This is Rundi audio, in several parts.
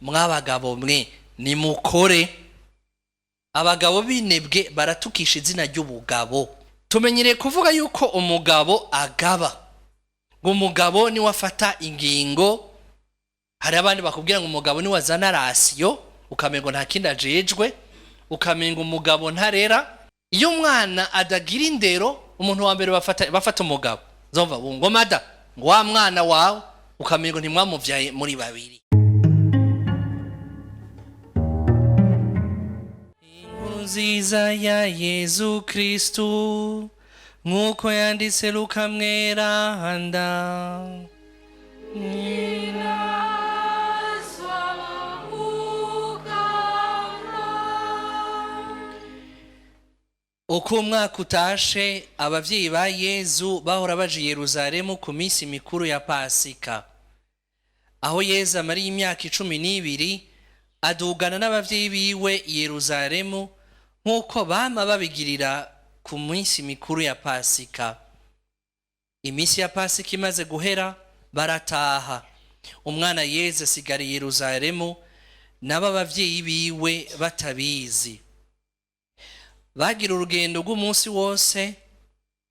mwabagabo mwe nimukore. Abagabo b'inebwe baratukisha izina ry'ubugabo. Tumenyereye kuvuga yuko umugabo agaba, ngo umugabo ni wafata ingingo. Hari abandi bakubwira ngo umugabo ni wazana rasiyo, ukamengo nta kindi ajejwe, ukamengo umugabo ntarera. Iyo umwana adagira indero, umuntu wa mbere bafata umugabo, zomva ngo mada ngo wa mwana wawe, ukamengo ntimwamuvyaye muri babiri. Nziza ya Yezu Kristu nk'uko yanditse Luka mweranda. Uko umwaka utashe, abavyeyi ba Yezu bahora baje i Yerusalemu ku minsi mikuru ya Pasika. Aho Yezu amariye imyaka 12 adugana n'abavyeyi biwe i Yerusalemu nk'uko bama babigirira ku minsi mikuru ya Pasika. Iminsi ya Pasika imaze guhera, barataha. Umwana Yezu asigara i Yerusalemu, n'aba bavyeyi biwe batabizi. Bagira urugendo rw'umunsi wose,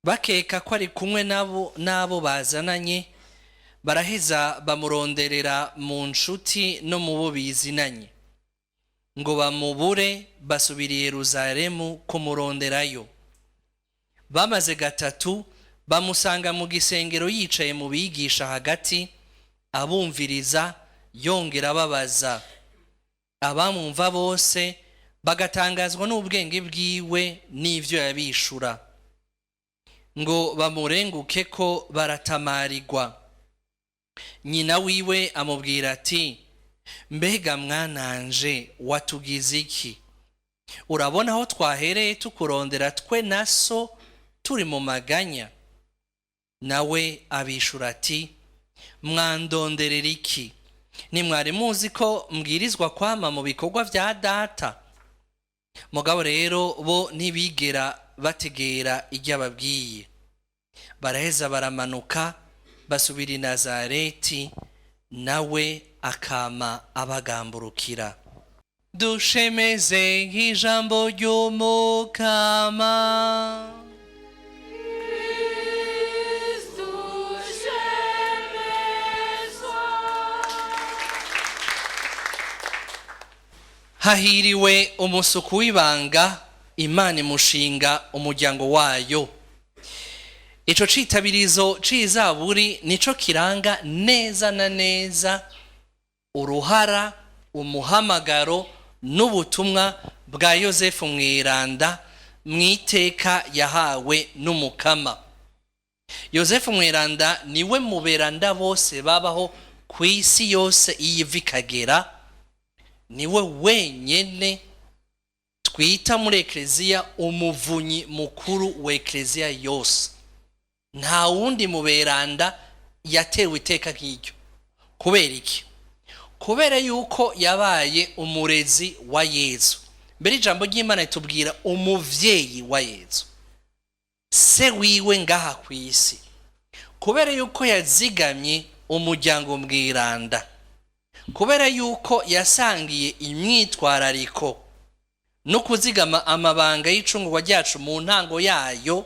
bakeka ko ari kumwe nabo bazananye. Baraheza bamuronderera mu nshuti no mu bo bizinanye, ngo bamubure. Basubira i Yerusalemu kumuronderayo. Bamaze gatatu, bamusanga mu gisengero yicaye mu bigisha hagati, abumviriza yongera ababaza. Abamwumva bose bagatangazwa n'ubwenge bwiwe n'ivyo yabishura, ngo bamurenguke ko baratamarirwa. Nyina wiwe amubwira ati, mbega mwananje watugize iki? Urabona aho twahereye tukurondera twe na so turi mu maganya? Nawe abishura ati, mwandonderera iki? Nimwari muzi ko mbwirizwa kwama mu bikorwa vya data? Mugabo rero bo ntibigera bategera iryo ababwiye. Baraheza baramanuka basubira i Nazareti, nawe akama abagamburukira. Dushemeze nk'ijambo ry'Umukama. Hahiriwe umusuku w'ibanga, Imana imushinga umuryango wayo. Ico citabirizo c'izaburi nico kiranga neza na neza uruhara, umuhamagaro n'ubutumwa bwa Yozefu mweranda mwiteka yahawe n'Umukama. Yozefu mweranda niwe muberanda bose babaho ku isi yose iyiva ikagera. Niwe wenyene twita muri ekleziya umuvunyi mukuru wa ekleziya yose. Nta wundi muberanda yatewe iteka nk'iryo. Kubera iki? Kubera yuko yabaye umurezi wa Yezu. Mbere ijambo ry'Imana itubwira umuvyeyi wa Yezu, se wiwe ngaha ku isi. Kubera yuko yazigamye umuryango mweranda, kubera yuko yasangiye imyitwarariko no kuzigama amabanga y'icungurwa ryacu mu ntango yayo,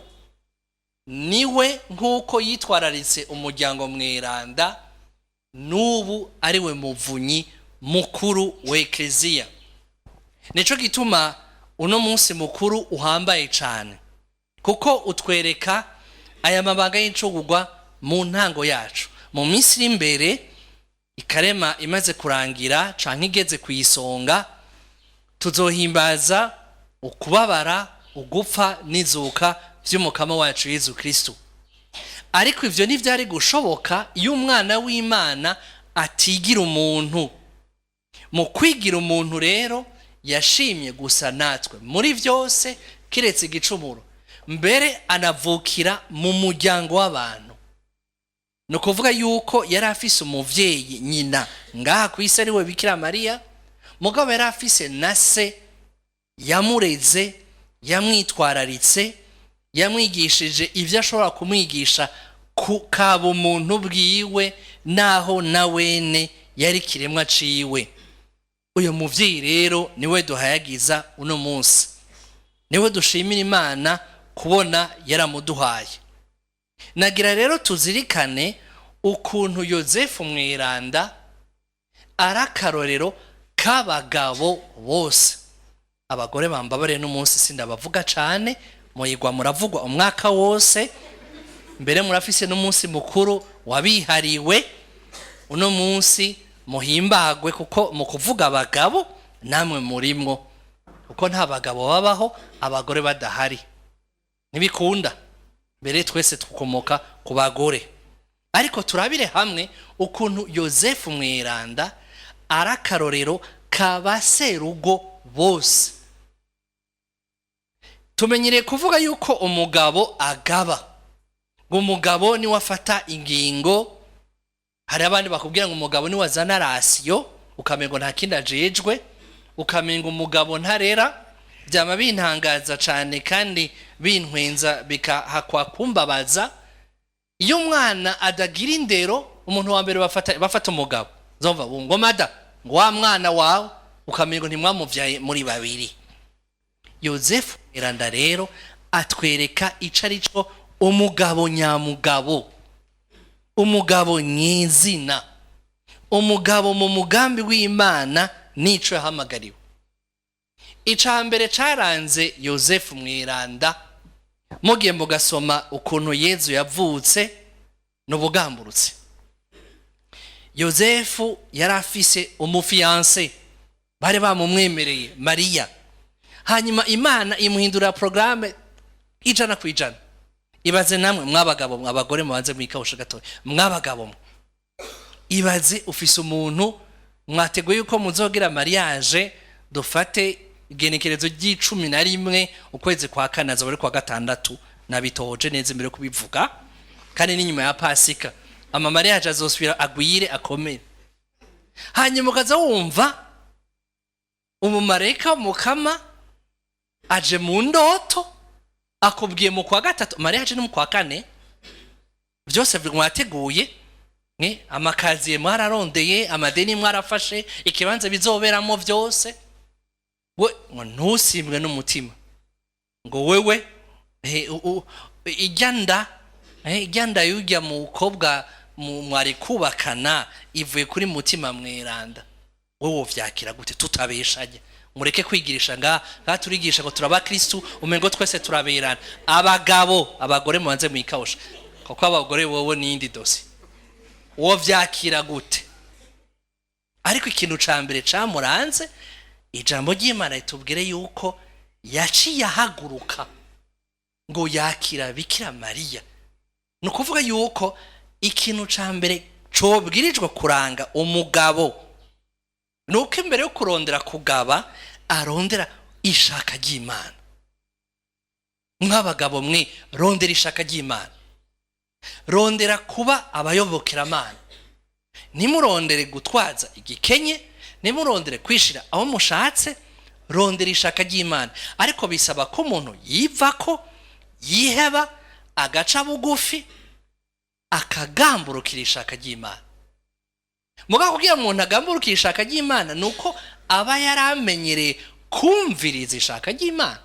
niwe nk'uko yitwararitse umuryango mweranda, n'ubu ari we muvunyi mukuru wa ekleziya. Nico gituma uno munsi mukuru uhambaye cane, kuko utwereka aya mabanga y'icungurwa mu ntango yacu. Mu minsi iri imbere, ikarema imaze kurangira canke igeze kuyisonga, tuzohimbaza ukubabara, ugupfa n'izuka vy'Umukama wacu Yezu Kristu. Ariko ivyo ntivyari gushoboka iyo umwana w'Imana atigira umuntu. Mu kwigira umuntu rero yashimye gusa natwe muri vyose kiretse igicumuro, mbere anavukira mu muryango w'abantu. No kuvuga yuko yari afise umuvyeyi, nyina ngaha ku isi ari we Bikira Mariya, mugabo yari afise na se yamureze, yamwitwararitse, yamwigishije ivyo ashobora kumwigisha kaba umuntu bwiwe, naho na wene yari kiremwa ciwe. uyu muvyeyi rero niwe duhayagiza uno munsi, niwe dushimira Imana kubona yaramuduhaye. Nagira rero tuzirikane ukuntu Yozefu mweranda arakarorero k'abagabo bose. Abagore bambabare n'umunsi sindabavuga cane, muyigwa muravugwa umwaka wose, mbere murafise n'umunsi mukuru wabihariwe. Uno munsi muhimbagwe kuko mu kuvuga abagabo namwe murimwo, kuko nta bagabo babaho abagore badahari, ntibikunda. Mbere twese tukomoka ku bagore. Ariko turabire hamwe ukuntu Yozefu mweranda arakarorero kabaserugo bose. Tumenyereye kuvuga yuko umugabo agaba, ngo umugabo ni wafata ingingo. Hari abandi bakubwira ngo umugabo ni wazana rasiyo, ukamengo nta kindi ajejwe, ukamengo umugabo ntarera. Byama bintangaza cane kandi bintwenza bikahakwa kumbabaza. Iyo umwana adagira indero, umuntu wa mbere bafata umugabo, zomva ngo mada ngo wa mwana wawe, ukamengo ntimwamuvyaye muri babiri. Yozefu mweranda rero atwereka icarico umugabo nyamugabo, umugabo nyizina, umugabo mu mugambi w'Imana nico yahamagariwe. Icambere caranze Yozefu mweranda, mugiye mugasoma ukuntu Yezu yavutse n'ubugamburutse. Yozefu yarafise umufiance, bari bamumwemereye Mariya. Hanyuma Imana imuhindura programme ijana kwijana. Ibaze namwe mwabagabo, abagore mubanze mwikawusha gatoya, mwabagabo ibaze ufise umuntu mwateguye yuko muzogira mariage, dufate igenekerezo ry'11 ukwezi kwa kane azobari kwa gatandatu, nabitoje neze mbere kubivuga, kandi n'inyuma ya Pasika ama mariage azosubira agwire akomere. Hanyuma ukaza wumva umumareka mukama aje mu ndoto akubwiye mu kwa gatatu mariage no mu kwa kane, byose mwateguye, amakaziye mwararondeye, amadeni mwarafashe, ikibanza bizoberamo byose. We ntusimwe n'umutima ngo wewe ijyanda yujya mu kobwa mwari kubakana ivuye kuri mutima mweranda, wowe vyakira gute? Tutabeshanye, mureke kwigirisha nga turigisha ngo turaba Kristo, umengo twese turaberana. Abagabo, abagore mubanze mwikawusha, kuko abagore wowe n'indi dosi, wowe vyakira gute? Ariko ikintu cambere camuranze, ijambo ry'Imana ritubwire yuko yaciye ahaguruka ngo yakira Bikira Mariya. Nukuvuga yuko ikintu cambere cobwirijwe kuranga umugabo nuko imbere yo kurondera kugaba arondera ishaka ry'Imana. Nk'abagabo mwe rondera ishaka ry'Imana, rondera kuba abayobokera Imana, nimurondere gutwaza igikenye, nimurondere kwishira aho mushatse, rondera ishaka ry'Imana. Ariko bisaba ko umuntu yivako, yiheba, agaca bugufi, akagamburukira ishaka ry'Imana. Muga kugira umuntu agamburukira ishaka ry'Imana nuko aba yaramenyereye kumviriza ishaka ry'Imana.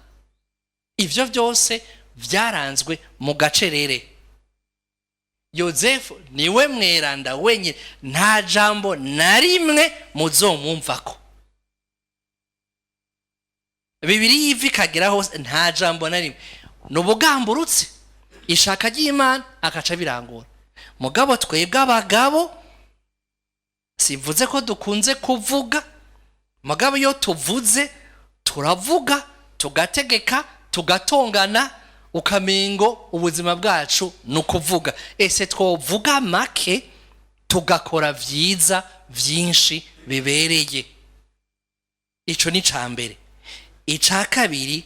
Ivyo byose vyaranzwe mu gacerere. Yozefu niwe mweranda wenye nta jambo na rimwe muzomwumvako. Bibiri yivi kagera hose nta jambo na rimwe, n'ubugamburutse ishaka ry'Imana akaca birangura. Mugabo twebwe abagabo sivuze ko dukunze kuvuga, mugabo iyo tuvuze turavuga, tugategeka, tugatongana, ukamengo ubuzima bwacu nukuvuga. Ese twovuga make tugakora vyiza vyinshi bibereye. Ico ni cambere. Ica kabiri,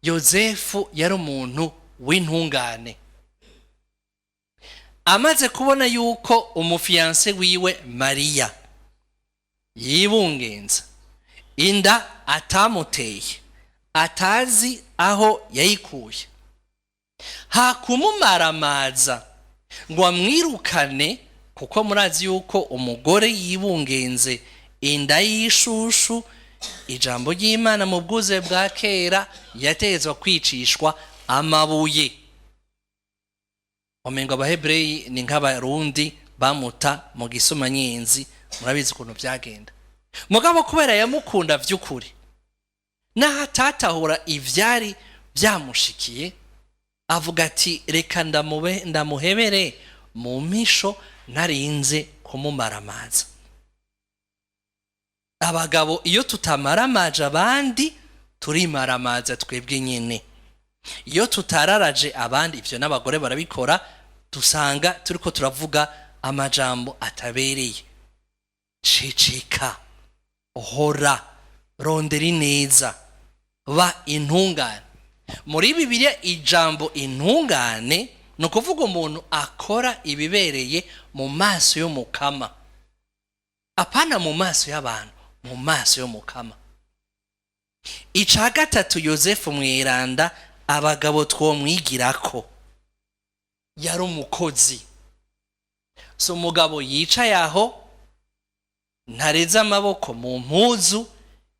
Yozefu yari umuntu w'intungane. Amaze kubona yuko umufiance wiwe Mariya yibungenza, inda atamuteye, atazi aho yayikuye, hakumumaramaza ngo amwirukane, kuko murazi yuko umugore yibungenze inda y'ishushu ijambo ry'Imana mu bwuzuye bwa kera yategetswe kwicishwa amabuye. Omengo abahebreyi ni nk'abarundi bamuta mu gisumanyenzi, murabizi ukuntu byagenda. Mugabo kubera yamukunda vy'ukuri naho atatahura ivyari byamushikiye, avuga ati reka ndamuhebere mu misho narinze kumumaramaza. Abagabo iyo tutamaramaje abandi turimaramaza twebwe nyene. Iyo tutararaje abandi, ivyo n'abagore barabikora, dusanga turiko turavuga amajambo atabereye. Ceceka, hora, rondera ineza, ba intungane. Muri Bibiliya ijambo intungane ni ukuvuga umuntu akora ibibereye mu maso y'Umukama, apana mu maso y'abantu, mu maso y'Umukama. Ica gatatu, Yozefu mweranda abagabo twomwigirako, yari umukozi. So umugabo yicaye aho ntareze amaboko mu mpuzu,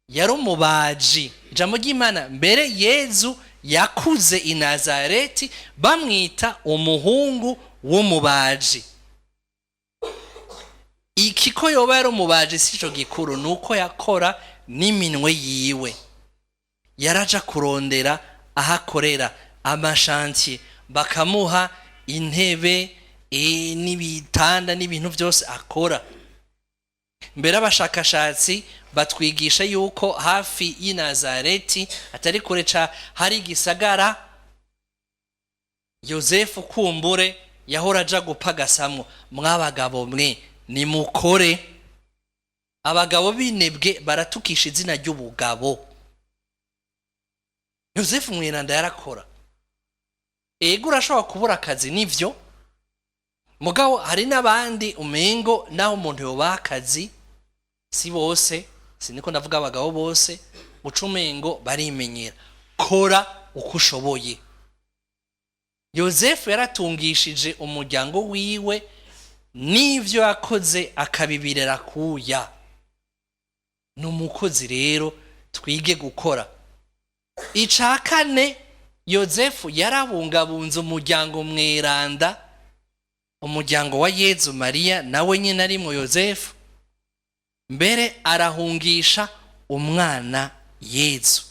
yari umubaji. Ijambo ry'Imana mbere Yezu yakuze i Nazareti bamwita umuhungu w'umubaji. Iki ko yoba yari umubaji sico gikuru, nuko yakora n'iminwe yiwe. Yaraja kurondera ahakorera amashantiye, bakamuha intebe n'ibitanda n'ibintu byose akora. Mbere abashakashatsi batwigisha yuko hafi y'i Nazareti atari kure ca hari igisagara Yozefu kumbure yahora aja gupagasamwo. Mwabagabo mwe nimukore. Abagabo binebwe baratukisha izina ry'ubugabo. Yozefu mweranda yarakora. Ego urashobora kubura akazi nivyo, mugabo hari n'abandi umengo naho umuntu yobaha akazi, si bose, siniko ndavuga abagabo bose, ucumengo barimenyera. Kora uko ushoboye. Yozefu yaratungishije umuryango wiwe, n'ivyo yakoze akabibirera kuya. N'umukozi rero twige gukora. Ica kane, Yozefu yarabungabunze umuryango mweranda, umuryango wa Yezu Mariya nawe nyine arimwo Yozefu, mbere arahungisha umwana Yezu.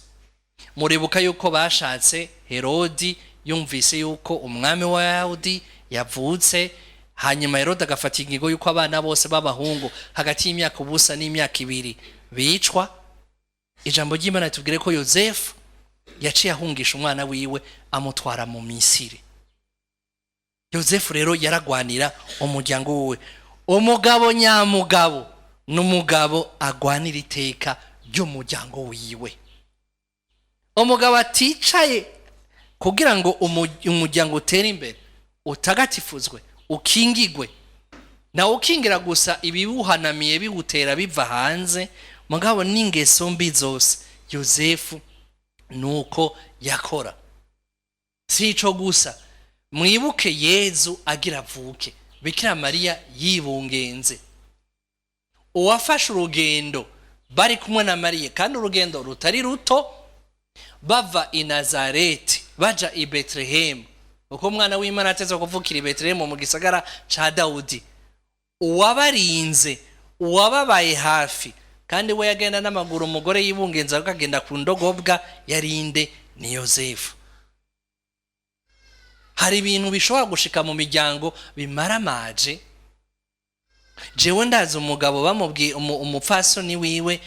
Muribuka yuko bashatse, Herodi yumvise yuko umwami wa Yahudi yavutse, hanyuma Herodi agafata ingingo yuko abana bose b'abahungu hagati y'imyaka ubusa n'imyaka 2 bicwa. Ijambo ry'Imana ritubwire ko Yozefu yaciye ahungisha umwana wiwe amutwara mu Misiri. Yozefu rero yaragwanira umuryango wiwe. Umugabo nyamugabo n'umugabo agwanira iteka ry'umuryango wiwe. Umugabo aticaye kugira ngo umuryango utere imbere, utagatifuzwe, ukingigwe. Na ukingira gusa ibibuhanamiye biwutera biva hanze, mugabo n'ingeso mbi zose Yozefu nuko yakora. Sico gusa, mwibuke Yezu agira avuke, Bikira Mariya yibungenze. Uwafashe urugendo bari kumwe na Mariya, kandi urugendo rutari ruto, bava i Nazareti baja i Betlehemu, uko umwana w'Imana atezwe kuvukira i Betlehemu mu gisagara ca Dawudi. Uwabarinze, uwababaye hafi, kandi we yagenda n'amaguru, umugore yibungenze akagenda ku ndogobwa, yarinde ni Yozefu. Hari ibintu bishobora gushika mu miryango bimaramaje. Jewe ndazi umugabo bamubwiye umupfasoni wiwe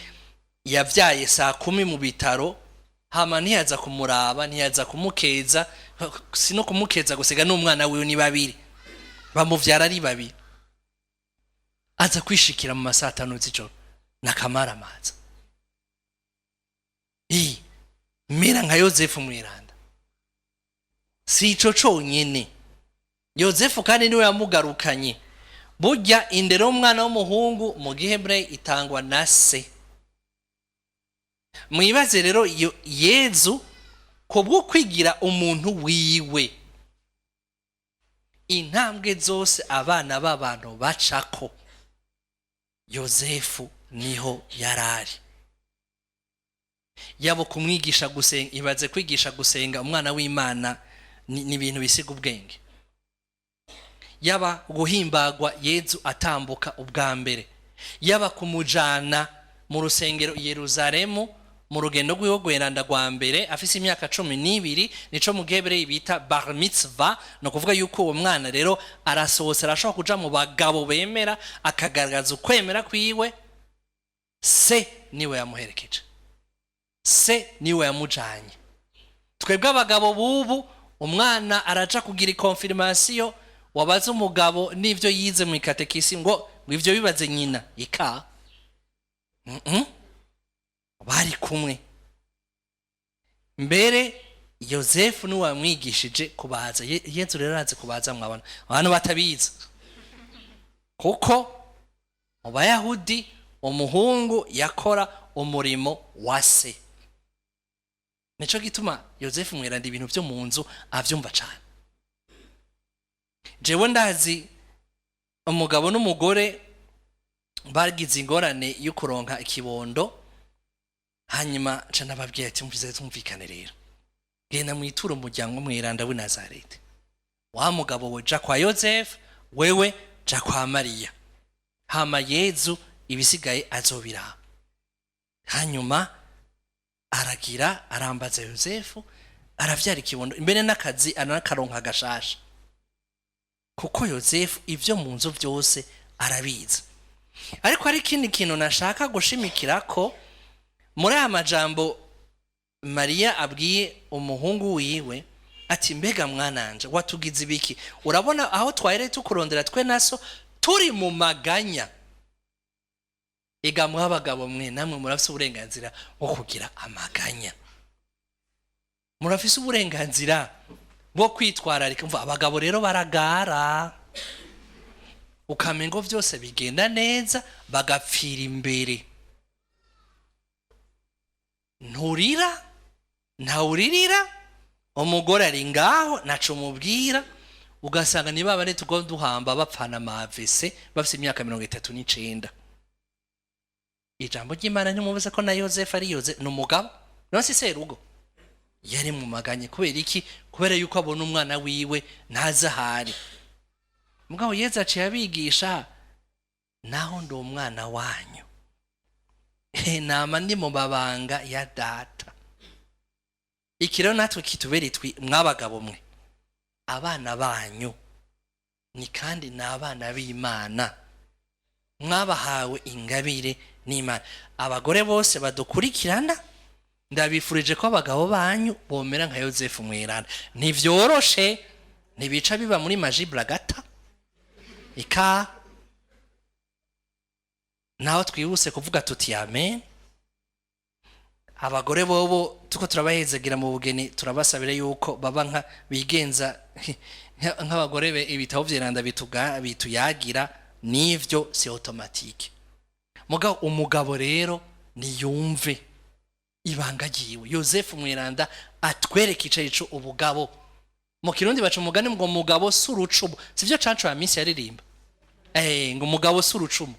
yavyaye saa 10 mu bitaro, hama ntiyaza kumuraba, ntiyaza kumukeza, sino kumukeza gusiga n'umwana wiwe ni babiri, bamuvyara ari babiri. Aza kwishikira mu masaha 5 z'ijoro nakamaramaza. Mera nka Yozefu mweranda. Si ico conyene, Yozefu kandi niwe yamugarukanye. Burya indero umwana w'umuhungu mu Gihebreyi itangwa na se. Mwibaze rero Yezu kubwo kwigira umuntu wiwe, intambwe zose abana b'abantu bacako, Yozefu niho yarari. Yabo kumwigisha gusenga, ibaze kwigisha gusenga umwana w'Imana ni ibintu bisiga ubwenge. Yaba guhimbagwa Yezu atambuka ubwa mbere, yaba kumujana mu rusengero i Yerusalemu mu rugendo rw'iwe mweranda rwa mbere afise imyaka 12, nico mu Gebreyi bita bar mitzva, no kuvuga yuko uwo mwana rero arasohotse arashobora kuja mu bagabo bemera akagaragaza ukwemera kwiwe. Se niwe yamuherekeje, se niwe yamujanye. Twebwe abagabo bubu umwana araja kugira confirmation, wabaza umugabo n'ivyo yize mu katekisi ngo ivyo bibaze nyina ika bari kumwe. Mbere Yozefu niwe wamwigishije kubaza. Yezu rero arazi kubaza, mwabona abantu batabiza, kuko mu Bayahudi umuhungu yakora umurimo wa se. Nico gituma Yozefu mweranda ibintu byo mu nzu avyumva cyane. Jewe ndazi umugabo n'umugore bagize ingorane yo kuronka ikibondo, hanyuma cana babwiye ati mvize tumvikane rero, genda mwitura umuryango mweranda w'i Nazareti. Wa mugabo we ja kwa Yozefu, wewe ja kwa Mariya, hama Yezu ibisigaye azobira. Hanyuma aragira arambaza Yozefu, aravyara ikibondo, imbere n'akazi anakaronka gashasha, kuko Yozefu ivyo mu nzu byose arabiza. Ariko hari ikindi kintu nashaka gushimikira ko muri aya majambo Mariya abwiye umuhungu wiwe ati, mbega mwananje watugize ibiki? Urabona aho twahire tukurondera twe naso turi mu maganya. Ega mwabagabo mwe namwe murafise uburenganzira bwo kugira amaganya, murafise uburenganzira bwo kwitwararika. Mva abagabo rero baragara, ukamengo vyose bigenda neza, bagapfira imbere. Nturira, ntawuririra, umugore ari ngaho naco mubwira, ugasanga ni baba tugo duhamba bapfana amavese bafise imyaka 39. Ijambo ry'Imana ntimubuze ko na Yozefu ari n'umugabo nonse serugo yari mu maganye. Kubera iki? Kubera yuko abona umwana wiwe ntazahari. Mugabo Yezu aciye abigisha, naho ndo umwana wanyu, nama ndi mu babanga ya data. Iki rero natwe kitubere mwabagabo mwe, abana banyu ni kandi n'abana b'Imana, mwabahawe ingabire n'Imana. Abagore bose badukurikirana, ndabifurije ko abagabo banyu bomera nka Yozefu mweranda. Ntivyoroshe, ntibica biba muri majibra gata ika. Naho twihuse kuvuga tuti amen. Abagore bobo tuko turabahezagira mu bugeni, turabasabire yuko baba nka bigenza nk'abagore be ibitabo vy'Iranda bituyagira, nivyo si automatique. Mugabo umugabo rero niyumve ibanga ryiwe. Yozefu mweranda atwereka ico ubugabo. Mu Kirundi baca umugani ngo umugabo surucumu, sivyo canco ya misi yaririmba, ngo umugabo surucumu.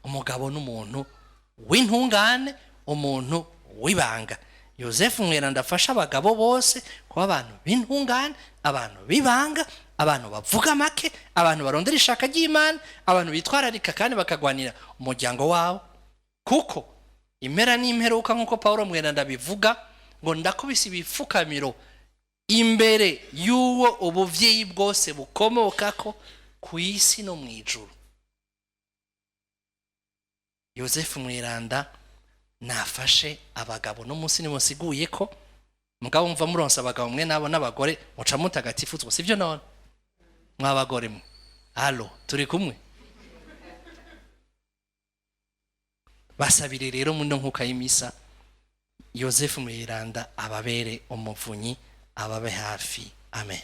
Umugabo n'umuntu w'intungane, umuntu w'ibanga. Yozefu mweranda afasha abagabo bose kuba abantu b'intungane, abantu b'ibanga, abantu bavuga make, abantu barondera ishaka ry'Imana, abantu bitwararika kandi bakagwanira umuryango wabo. Kuko impera n'imperuka nk'uko Paulo mweranda bivuga ngo ndakubise ibifukamiro imbere y'uwo ubuvyeyi bwose bukomokako ku isi no mw'ijuru. Yozefu mweranda nafashe abagabo no munsi ni musiguye ko mugabo mva muronsa abagabo mwe nabo n'abagore muca mutagatifuzwa, sivyo none mwabagore mwe? Allo, turi kumwe? Basabire rero muno nkuka y'imisa Yozefu mweranda ababere umuvunyi, ababe hafi. Amen.